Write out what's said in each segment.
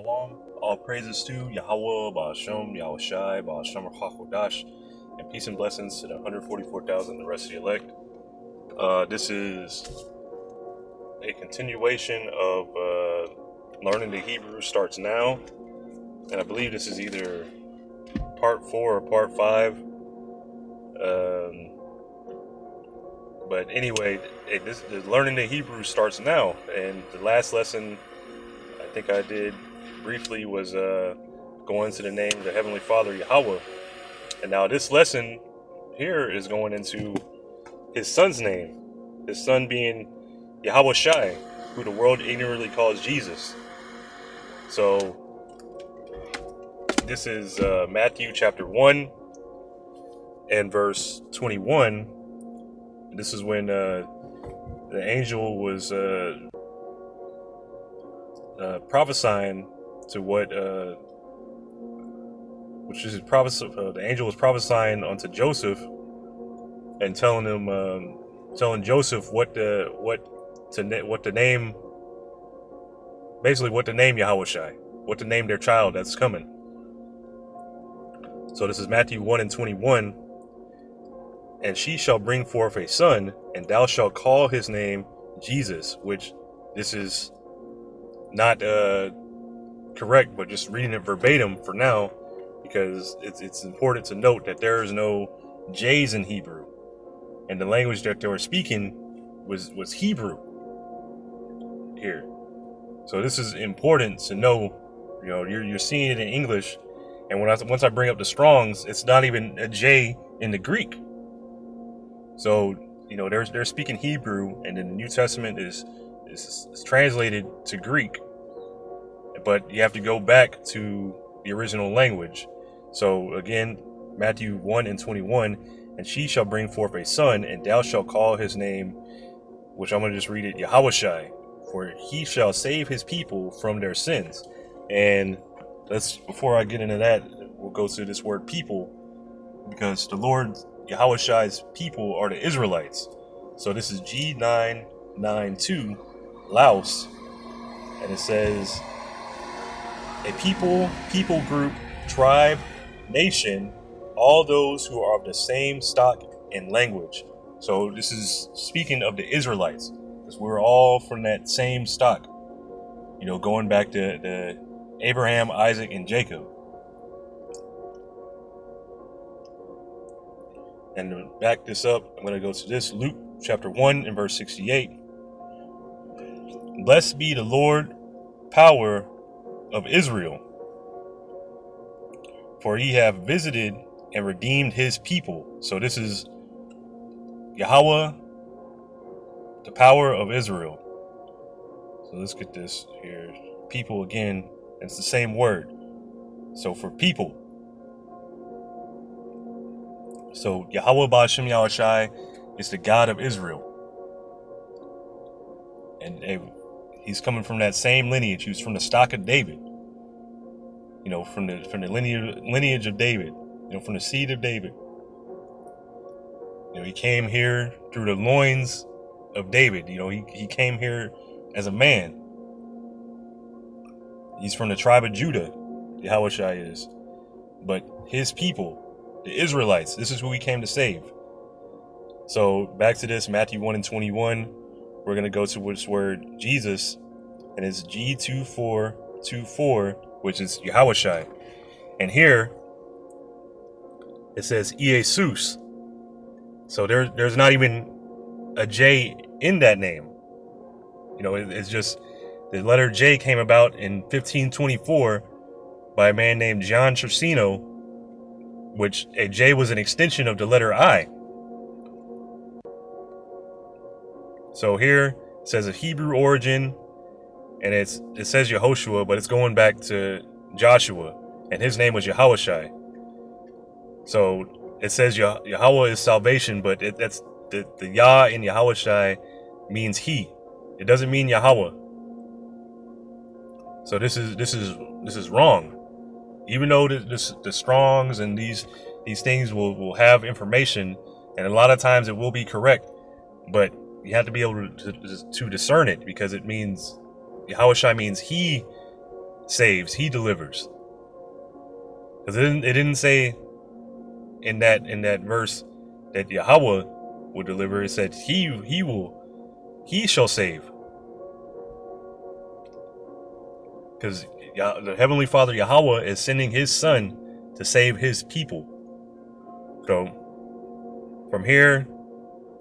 Shalom, all praises to Yahweh, Ba'ashem, Yahweh Shai, Ba'ashem HaKodash, and peace and blessings to the 144,000, the rest of the elect. This is a continuation of learning the Hebrew starts now, and I believe this is either part 4 or part 5. But anyway, the learning the Hebrew starts now, and the last lesson I think I did briefly was going into the name of the Heavenly Father Yahweh, and now this lesson here is going into his son's name, his son being Yahweh Shai, who the world ignorantly calls Jesus. So this is Matthew chapter 1 and verse 21. This is when the angel was prophesying to what which is the angel was prophesying unto Joseph and telling Joseph what the name, basically what to name Yahweh Shai, what to name their child that's coming. So this is Matthew 1 and 21. And she shall bring forth a son, and thou shalt call his name Jesus, which this is not correct, but just reading it verbatim for now, because it's important to note that there is no J's in Hebrew, and the language that they were speaking was Hebrew here. So this is important to know. You know, you're seeing it in English, and once I bring up the Strongs, it's not even a J in the Greek. So you know they're speaking Hebrew, and then the New Testament is translated to Greek, but you have to go back to the original language. So again, Matthew 1 and 21, and she shall bring forth a son, and thou shalt call his name, which I'm going to just read it, Yahweh Shai, for he shall save his people from their sins. And before I get into that, we'll go to this word people, because the Lord Yahweh Shai's people are the Israelites. So this is G992 Laos, and it says a people group, tribe, nation, all those who are of the same stock and language. So this is speaking of the Israelites, because we're all from that same stock, you know, going back to Abraham, Isaac, and Jacob. And to back this up, I'm going to go to this, Luke chapter 1 and verse 68. Blessed be the Lord, power of Israel, for he hath visited and redeemed his people. So this is Yahweh, the power of Israel. So let's get this here. People again, it's the same word. So for people. So Yahweh Ba'ashem Yahweh Shai is the God of Israel. And he's coming from that same lineage. He's from the stock of David. You know, from the lineage of David. You know, from the seed of David. You know, he came here through the loins of David. You know, he came here as a man. He's from the tribe of Judah, Yahweh Shai is. But his people, the Israelites, this is who he came to save. So back to this, Matthew 1 and 21. We're going to go to this word Jesus, and it's G2424, which is Yahweh Shai. And here it says Jesus. So there's not even a J in that name. You know, it's just the letter J came about in 1524 by a man named John Trissino, which a J was an extension of the letter I. So here it says a Hebrew origin, and it says Yehoshua, but it's going back to Joshua, and his name was Yahweh Shai. So it says Yahweh is salvation, but that's the Yah in Yahweh Shai means he. It doesn't mean Yahweh. So this is wrong. Even though the Strongs and these things will have information, and a lot of times it will be correct, but you have to be able to discern it, because it means Yahweh Shai means he saves, he delivers. Because it didn't say in that verse that Yahweh will deliver. It said he shall save. Because the Heavenly Father Yahweh is sending his son to save his people. So from here,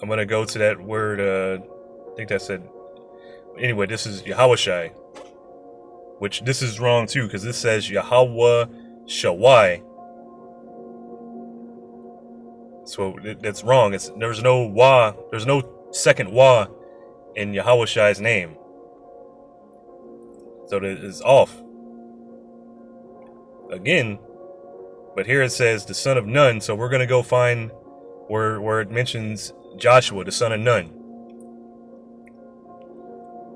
I'm going to go to that word, I think that said, anyway, this is Yahawashi, which this is wrong too, because this says Yahweh Shawai. So that's wrong. There's no second wa in Yahawashi's name. So that is off. Again, but here it says the son of Nun, so we're going to go find where it mentions Joshua, the son of Nun.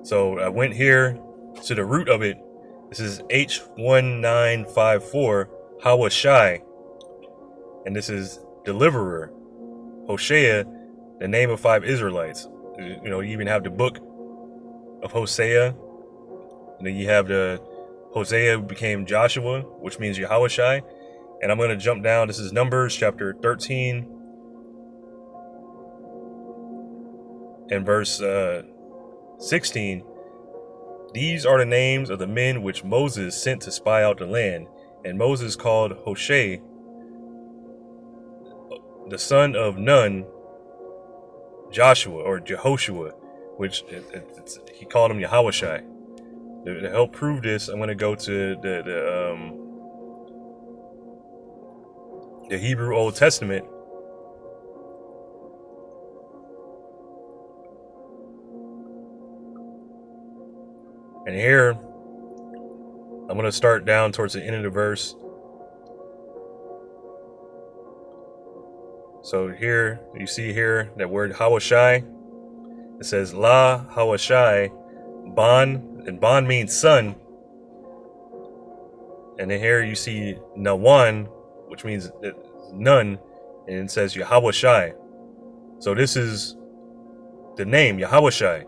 So I went here to the root of it. This is H1954, Hawashai. And this is deliverer. Hosea, the name of 5 Israelites. You even have the book of Hosea. And then you have the Hosea became Joshua, which means Yahawashi. And I'm going to jump down. This is Numbers chapter 13 and verse 16. These are the names of the men which Moses sent to spy out the land. And Moses called Hoshea, the son of Nun, Joshua or Jehoshua, which he called him Yahawashi. To help prove this, I'm going to go to the Hebrew Old Testament. And here, I'm going to start down towards the end of the verse. So here, you see here that word Hawashai. It says La Hawashai, Ban, and Ban means son. And then here you see Nawan, which means none, and it says Yahawashi. So this is the name, Yahawashi.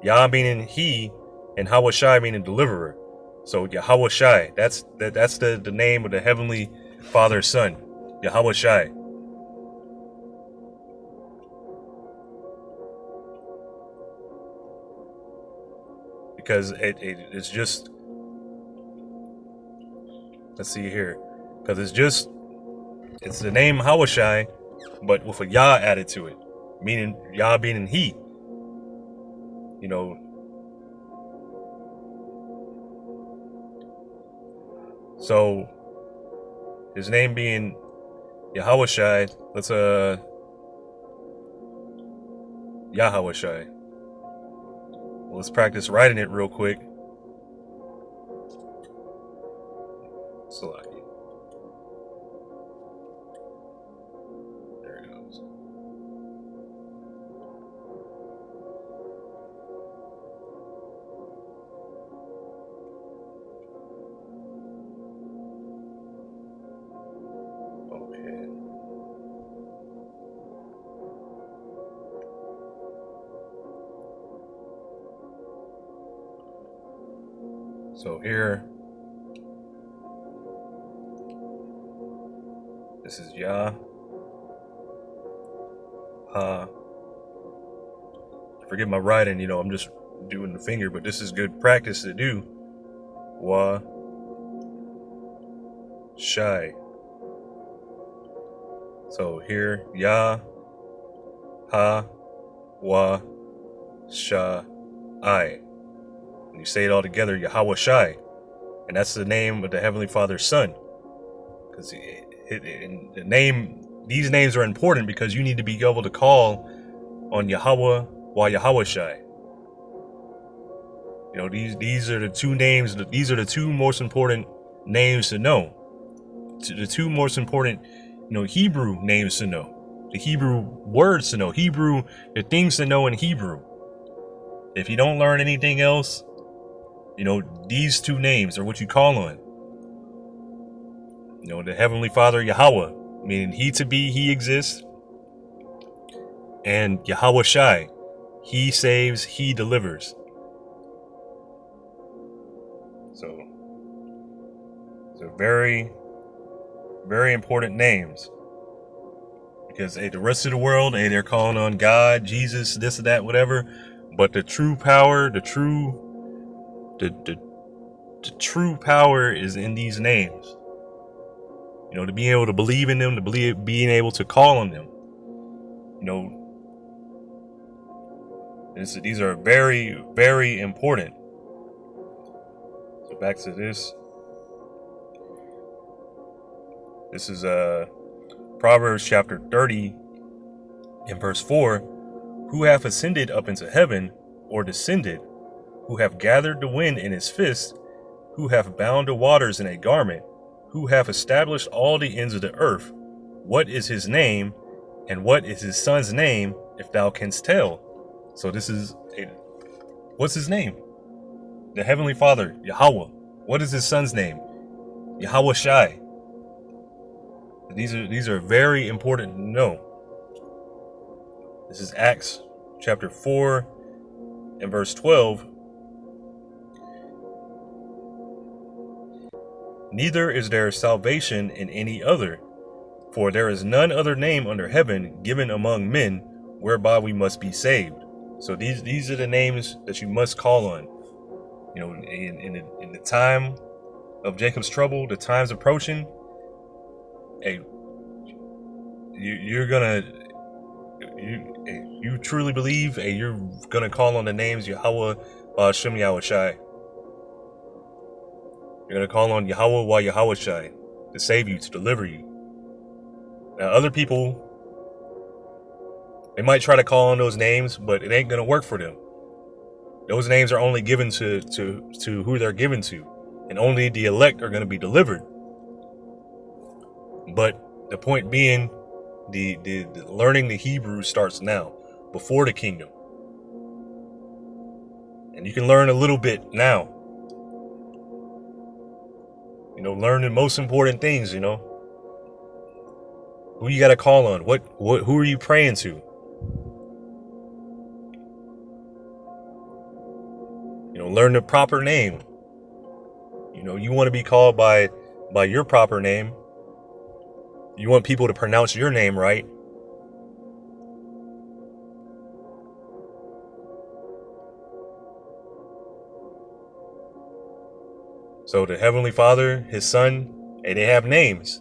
Yah meaning he, and Hawashai meaning deliverer. So Yahawashi, that's the name of the Heavenly Father's Son, Yahawashi. Because it's just, let's see here, because it's the name Hawashai, but with a Yah added to it, meaning Yah being he. So his name being Yahawashi, let's Yahawashi. Let's practice writing it real quick. Salaki. There it goes. Okay. So here, this is Yah, Ha. Forgive my writing, I'm just doing the finger, but this is good practice to do. Wa, Shai. So here, Yah, Ha, Wa, Sha, I. And you say it all together, Yahawashi, and that's the name of the Heavenly Father's Son. Because these names are important because you need to be able to call on Yahweh wa Yahawashi. These are the two names. These are the two most important names to know. The two most important, Hebrew names to know. The Hebrew words to know. The things to know in Hebrew. If you don't learn anything else, these two names are what you call on. The Heavenly Father, Yahweh, meaning he to be, he exists. And Yahawashi, he saves, he delivers. So, So very, very important names. Because the rest of the world, they're calling on God, Jesus, this or that, whatever. But the true power, the true power is in these names. To be able to believe in them, being able to call on them. These are very, very important. So back to this. This is Proverbs chapter 30 and verse 4. Who hath ascended up into heaven, or descended? Who hath gathered the wind in his fist? Who hath bound the waters in a garment? Who hath established all the ends of the earth? What is his name, and what is his son's name, if thou canst tell? So what's his name? The Heavenly Father, Yahweh. What is his son's name? Yahweh Shai. These are very important to know. This is Acts chapter 4 and verse 12. Neither is there salvation in any other, for there is none other name under heaven given among men whereby we must be saved. So these are the names that you must call on. In the time of Jacob's trouble, the time's approaching. Hey, you truly believe, and you're gonna call on the names Yahweh, Ba'ashem, Yahweh Shai. You're gonna call on Yahweh, Yahweh Shai, to save you, to deliver you. Now, other people, they might try to call on those names, but it ain't gonna work for them. Those names are only given to who they're given to, and only the elect are gonna be delivered. But the point being, the learning the Hebrew starts now, before the kingdom. And you can learn a little bit now. Learn the most important things, Who you gotta call on? Who are you praying to? Learn the proper name. You want to be called by your proper name. You want people to pronounce your name right. So the Heavenly Father, His Son, and they have names.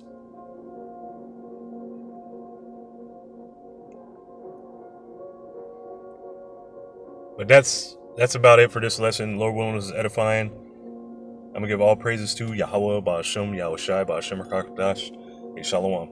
But that's about it for this lesson. Lord willing, this is edifying. I'm going to give all praises to Yahweh, Ba'ashem, Yahweh Shai, Ba'ashem Rakakadash, and Shalom.